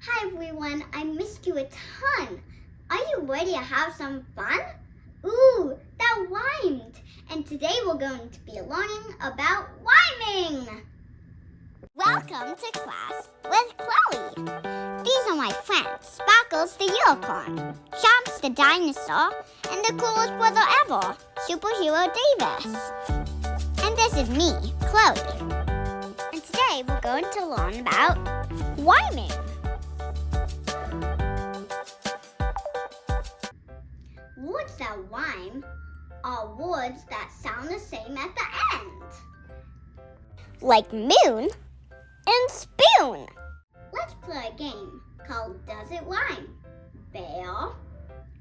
Hi everyone, I missed you a ton. Are you ready to have some fun? Ooh, that rhymed! And today we're going to be learning about rhyming! Welcome to class with Chloe. These are my friends, Sparkles the unicorn, Chomps the dinosaur, and the coolest brother ever, Superhero Davis. And this is me, Chloe. And today we're going to learn about rhyming. Words that rhyme are words that sound the same at the end. Like moon and spoon. Let's play a game called Does It Rhyme? Bear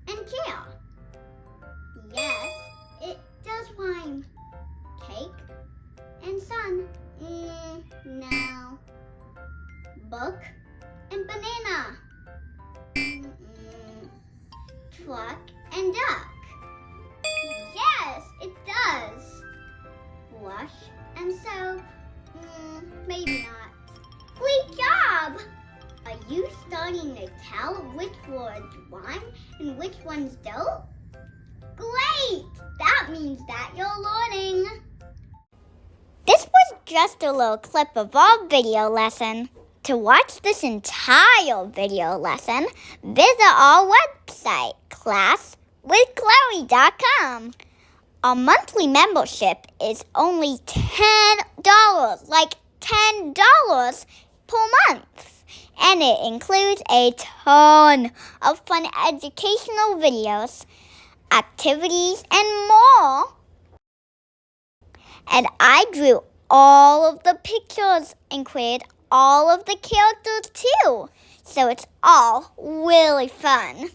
and care. Yes, it does rhyme. Cake and sun. No. Book and banana. Truck and duck. Yes, it does. Brush and soap. Maybe not. Great job! Are you starting to tell which words rhyme and which ones don't? Great! That means that you're learning. This was just a little clip of our video lesson. To watch this entire video lesson, visit our website, classwithchloe.com. Our monthly membership is only $10, like $10 per month. And it includes a ton of fun educational videos, activities, and more. And I drew all of the pictures and created all of the characters too. So it's all really fun.